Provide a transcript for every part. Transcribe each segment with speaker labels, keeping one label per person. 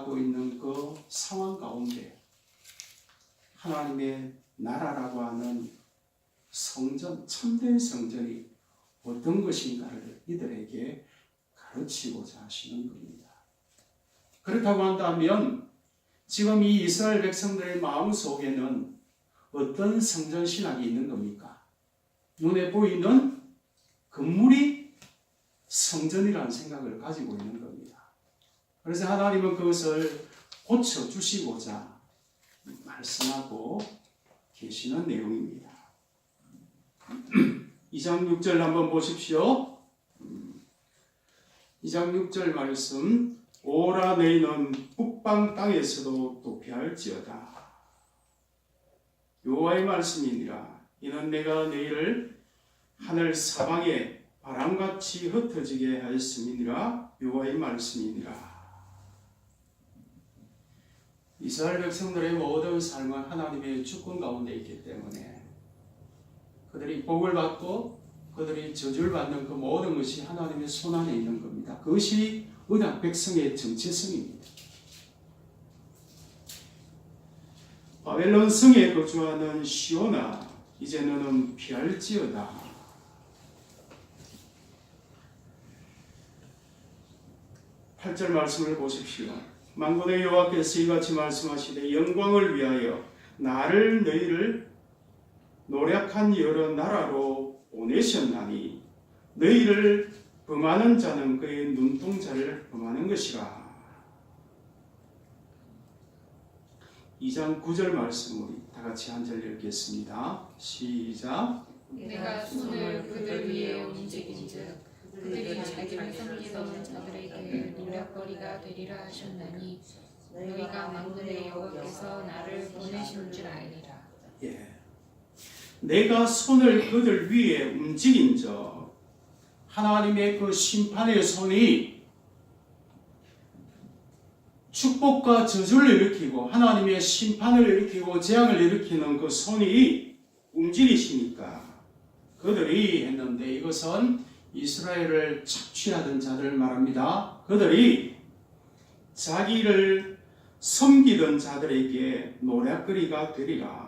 Speaker 1: 살아가고 있는 그 상황 가운데 하나님의 나라라고 하는 성전, 참된 성전이 어떤 것인가를 이들에게 가르치고자 하시는 겁니다. 그렇다고 한다면 지금 이 이스라엘 백성들의 마음속에는 어떤 성전 신학이 있는 겁니까? 눈에 보이는 건물이 성전이라는 생각을 가지고 있는 겁니다. 그래서 하나님은 그것을 고쳐주시고자 말씀하고 계시는 내용입니다. 2장 6절 한번 보십시오. 2장 6절 말씀, 오라 너희는 북방 땅에서도 도피할지어다. 여호와의 말씀이니라. 이는 내가 너희를 하늘 사방에 바람같이 흩어지게 하였음이니라. 여호와의 말씀이니라. 이스라엘 백성들의 모든 삶은 하나님의 주권 가운데 있기 때문에 그들이 복을 받고 그들이 저주를 받는 그 모든 것이 하나님의 손안에 있는 겁니다. 그것이 언약 백성의 정체성입니다. 바벨론 성에 거주하는 시온아, 이제 너는 피할지어다. 8절 말씀을 보십시오. 만군의 여호와께서 이같이 말씀하시되 영광을 위하여 나를 너희를 노력한 여러 나라로 보내셨나니 너희를 범하는 자는 그의 눈동자를 범하는 것이라. 2장 9절 말씀 우리 다 같이 한 절 읽겠습니다. 시작.
Speaker 2: 내가 손을 그들 위에 움직인즉 그들이 자기를 섬기던 자들에게 노략거리가 되리라 하셨나니 너희가 만군의 여호와께서 나를 보내신 줄 알리라.
Speaker 1: 예. 내가 손을 그들 위에 움직인즉 하나님의 그 심판의 손이 축복과 저주를 일으키고 하나님의 심판을 일으키고 재앙을 일으키는 그 손이 움직이시니까 그들이 했는데, 이것은 이스라엘을 착취하던 자들을 말합니다. 그들이 자기를 섬기던 자들에게 노략거리가 되리라.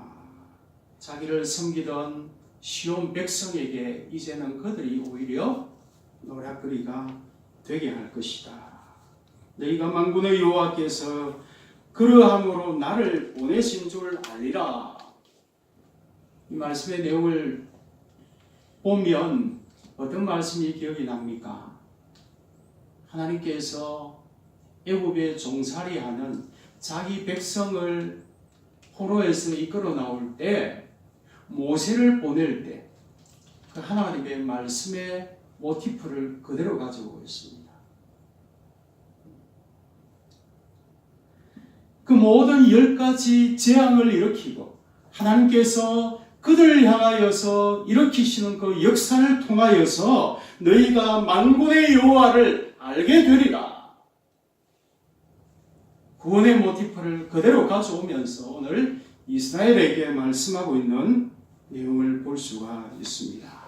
Speaker 1: 자기를 섬기던 시온 백성에게 이제는 그들이 오히려 노략거리가 되게 할 것이다. 너희가 만군의 여호와께서 그러함으로 나를 보내신 줄 알리라. 이 말씀의 내용을 보면 어떤 말씀이 기억이 납니까? 하나님께서 애굽에 종살이하는 자기 백성을 포로에서 이끌어 나올 때, 모세를 보낼 때 그 하나님의 말씀의 모티프를 그대로 가지고 있습니다. 그 모든 10가지 재앙을 일으키고 하나님께서 그들을 향하여서 일으키시는 그 역사를 통하여서 너희가 만군의 여호와를 알게 되리라. 구원의 모티프를 그대로 가져오면서 오늘 이스라엘에게 말씀하고 있는 내용을 볼 수가 있습니다.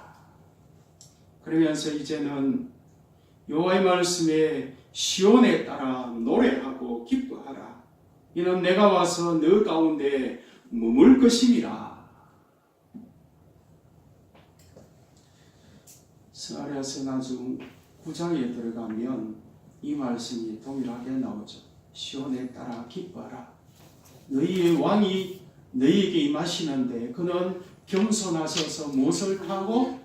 Speaker 1: 그러면서 이제는 여호와의 말씀에 시온에 따라 노래하고 기뻐하라. 이는 내가 와서 너 가운데 머물 것임이라. 스가랴서 나중 9장에 들어가면 이 말씀이 동일하게 나오죠. 시온에 따라 기뻐하라. 너희의 왕이 너희에게 임하시는데 그는 겸손하셔서 못을 타고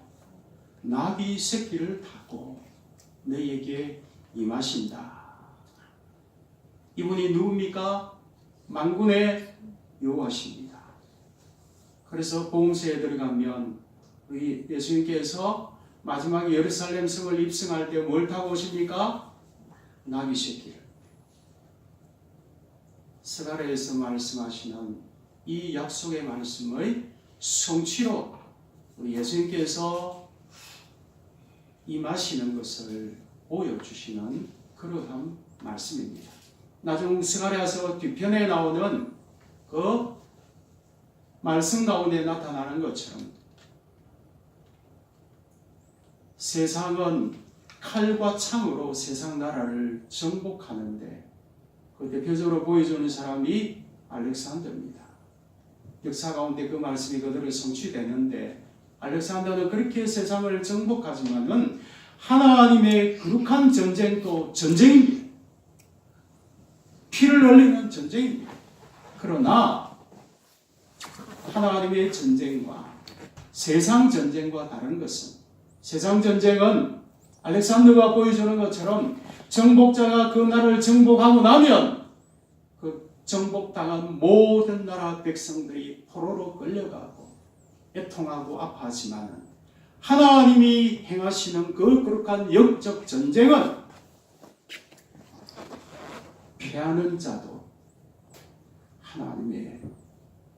Speaker 1: 나귀 새끼를 타고 너희에게 임하신다. 이분이 누굽니까? 만군의 여호와십니다. 그래서 보응서에 들어가면 우리 예수님께서 마지막에 예루살렘 성을 입성할 때 뭘 타고 오십니까? 나귀 새끼를. 스가랴에서 말씀하시는 이 약속의 말씀의 성취로 우리 예수님께서 임하시는 것을 보여주시는 그러한 말씀입니다. 나중 스가랴서 뒤편에 나오는 그 말씀 가운데 나타나는 것처럼 세상은 칼과 창으로 세상 나라를 정복하는데 그 대표적으로 보여주는 사람이 알렉산더입니다. 역사 가운데 그 말씀이 그대로 성취되는데 알렉산더는 그렇게 세상을 정복하지만은 하나님의 거룩한 전쟁도 전쟁입니다. 피를 흘리는 전쟁입니다. 그러나 하나님의 전쟁과 세상 전쟁과 다른 것은 세상 전쟁은 알렉산더가 보여주는 것처럼 정복자가 그 나라를 정복하고 나면 그 정복당한 모든 나라 백성들이 포로로 끌려가고 애통하고 아파하지만 하나님이 행하시는 그 거룩한 영적 전쟁은 패하는 자도 하나님의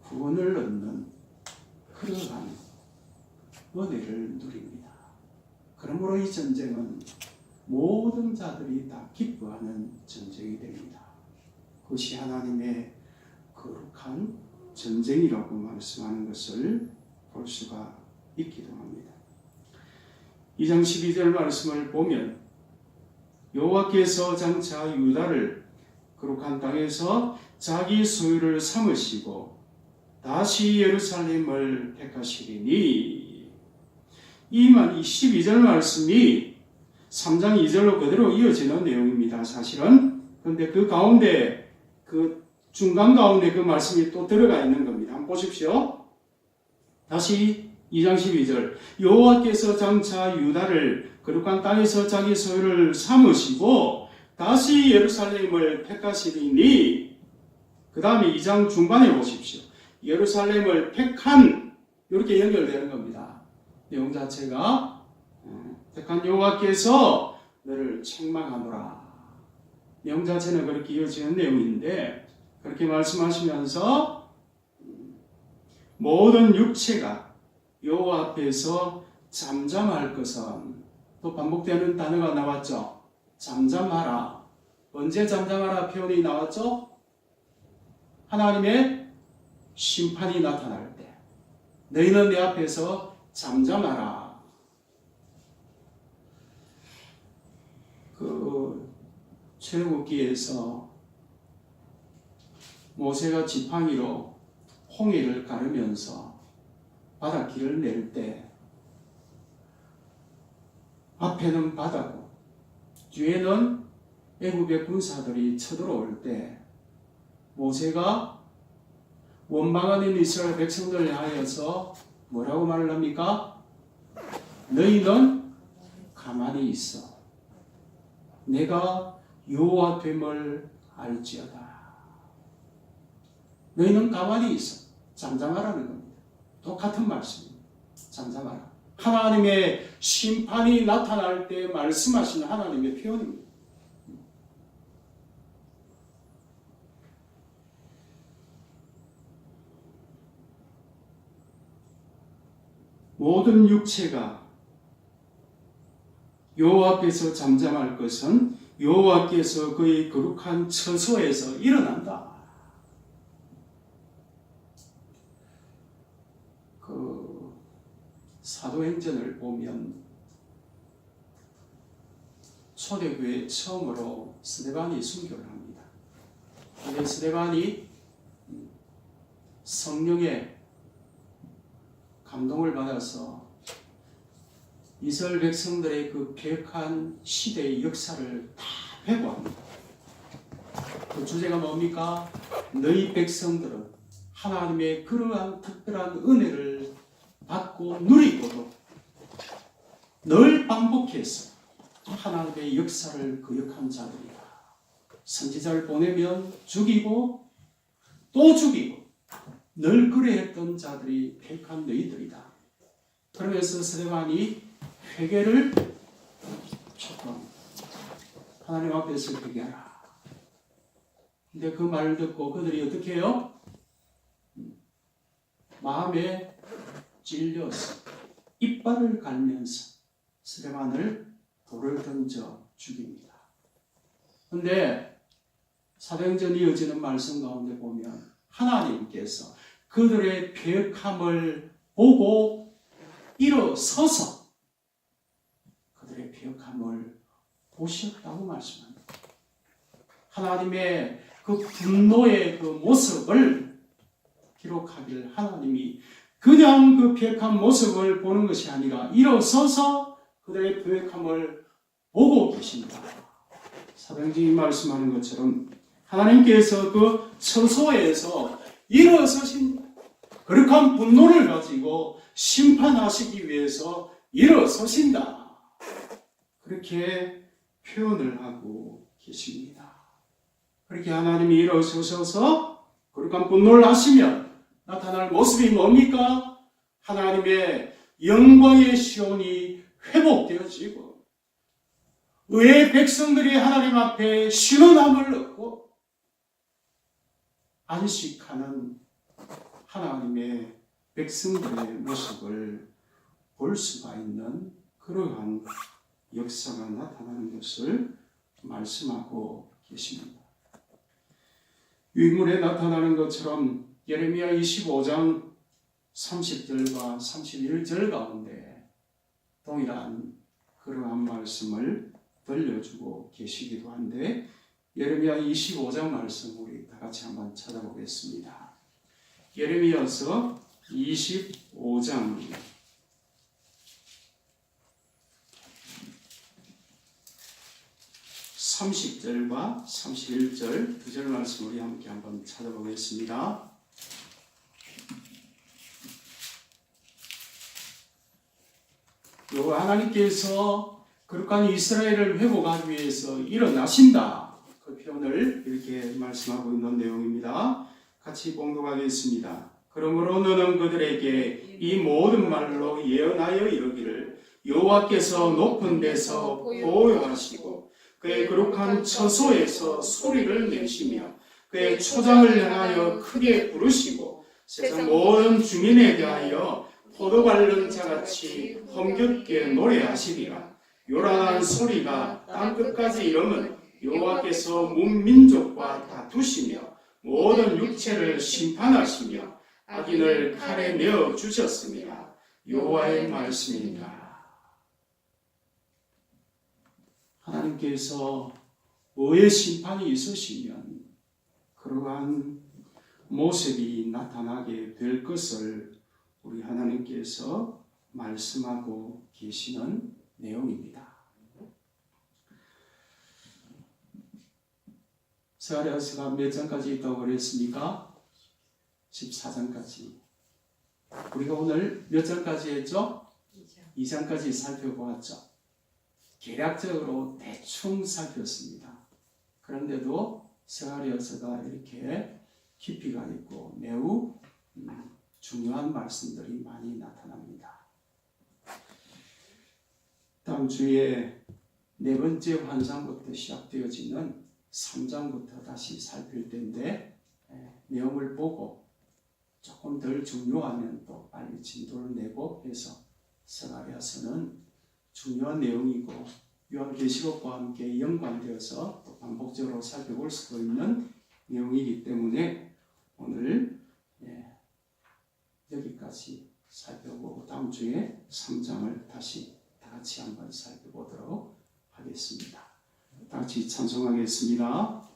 Speaker 1: 구원을 얻는 그러한 은혜를 누립니다. 그러므로 이 전쟁은 모든 자들이 다 기뻐하는 전쟁이 됩니다. 그것이 하나님의 거룩한 전쟁이라고 말씀하는 것을 볼 수가 있기도 합니다. 2장 12절 말씀을 보면 여호와께서 장차 유다를 거룩한 땅에서 자기 소유를 삼으시고 다시 예루살렘을 택하시리니, 이 12절 말씀이 3장 2절로 그대로 이어지는 내용입니다. 사실은. 그런데 그 가운데 그 중간 가운데 그 말씀이 또 들어가 있는 겁니다. 한번 보십시오. 다시 2장 12절 여호와께서 장차 유다를 거룩한 땅에서 자기 소유를 삼으시고 다시 예루살렘을 택하시리니, 그 다음에 2장 중반에 보십시오. 예루살렘을 택한, 이렇게 연결되는 겁니다. 내용 자체가 택한 여호와께서 너를 책망하노라. 내용 자체는 그렇게 이어지는 내용인데, 그렇게 말씀하시면서 모든 육체가 여호와 앞에서 잠잠할 것은, 또 반복되는 단어가 나왔죠. 잠잠하라. 언제 잠잠하라 표현이 나왔죠? 하나님의 심판이 나타날 때 너희는 내 앞에서 잠잠하라. 그 출애굽기에서 모세가 지팡이로 홍해를 가르면서 바닷길을 낼 때 앞에는 바다고 뒤에는 애굽의 군사들이 쳐들어올 때 모세가 원망하는 이스라엘 백성들을 향하여서 뭐라고 말을 합니까? 너희는 가만히 있어. 내가 여호와 됨을 알지어다. 너희는 가만히 있어. 잠잠하라는 겁니다. 똑같은 말씀입니다. 잠잠하라. 하나님의 심판이 나타날 때 말씀하시는 하나님의 표현입니다. 모든 육체가 여호와 앞에서 잠잠할 것은 여호와께서 그의 거룩한 처소에서 일어난다. 그 사도행전을 보면 초대교회 처음으로 스데반이 순교를 합니다. 근데 스데반이 성령의 감동을 받아서 이스라엘 백성들의 그 개혁한 시대의 역사를 다 회고합니다. 그 주제가 뭡니까? 너희 백성들은 하나님의 그러한 특별한 은혜를 받고 누리고도 늘 반복해서 하나님의 역사를 거역한 자들이다. 선지자를 보내면 죽이고 또 죽이고 늘 그래했던 자들이 택한 너희들이다. 그러면서 스데반이 회개를 조금 하나님 앞에서 회개하라. 근데 그 말을 듣고 그들이 어떻게 해요? 마음에 찔려서 이빨을 갈면서 스데반을 돌을 던져 죽입니다. 근데 사도행전 이어지는 말씀 가운데 보면 하나님께서 그들의 패역함을 보고 일어서서 그들의 패역함을 보셨다고 말씀합니다. 하나님의 그 분노의 그 모습을 기록하기를 하나님이 그냥 그 패역한 모습을 보는 것이 아니라 일어서서 그들의 패역함을 보고 계신다. 사도행전이 말씀하는 것처럼 하나님께서 그 처소에서 일어서신 거룩한 분노를 가지고 심판하시기 위해서 일어서신다. 그렇게 표현을 하고 계십니다. 그렇게 하나님이 일어서셔서 거룩한 분노를 하시면 나타날 모습이 뭡니까? 하나님의 영광의 시온이 회복되어지고 의의 백성들이 하나님 앞에 신원함을 얻고 안식하는 하나님의 백성들의 모습을 볼 수가 있는 그러한 역사가 나타나는 것을 말씀하고 계십니다. 유인물에 나타나는 것처럼 예레미야 25장 30절과 31절 가운데 동일한 그러한 말씀을 들려주고 계시기도 한데 예레미야 25장 말씀 우리 다 같이 한번 찾아보겠습니다. 예레미야서 25장 30절과 31절 두 절 말씀 우리 함께 한번 찾아보겠습니다. 여호와 하나님께서 거룩한 이스라엘을 회복하기 위해서 일어나신다. 그 표현을 이렇게 말씀하고 있는 내용입니다. 같이 봉독하겠습니다. 그러므로 너는 그들에게 이 모든 말로 예언하여 이르기를 여호와께서 높은 데서 보호하시고 그의 거룩한 처소에서 소리를 내시며 그의 초장을 향하여 크게 부르시고 세상 모든 주민에 대하여 포도 밟는 자같이 험겹게 노래하시리라. 요란한 소리가 땅끝까지 이르면 여호와께서 문민족과 다투시며 모든 육체를 심판하시며 악인을 칼에 내어 주셨습니다. 여호와의 말씀입니다. 하나님께서 의의 심판이 있으시면 그러한 모습이 나타나게 될 것을 우리 하나님께서 말씀하고 계시는 내용입니다. 스가랴서가 몇 장까지 있다고 그랬습니까? 14장까지. 우리가 오늘 몇 장까지 했죠? 2장까지 살펴보았죠. 개략적으로 대충 살폈습니다. 그런데도 스가랴서가 이렇게 깊이가 있고 매우 중요한 말씀들이 많이 나타납니다. 다음 주에 네 번째 환상부터 시작되어지는 3장부터 다시 살필 텐데 내용을 보고 조금 덜 중요하면 또 빨리 진도를 내고 해서 스가랴서는 중요한 내용이고 요한계시록과 함께 연관되어서 또 반복적으로 살펴볼 수도 있는 내용이기 때문에 오늘 여기까지 살펴보고 다음 주에 3장을 다시 다 같이 한번 살펴보도록 하겠습니다. 다 같이 찬송하겠습니다.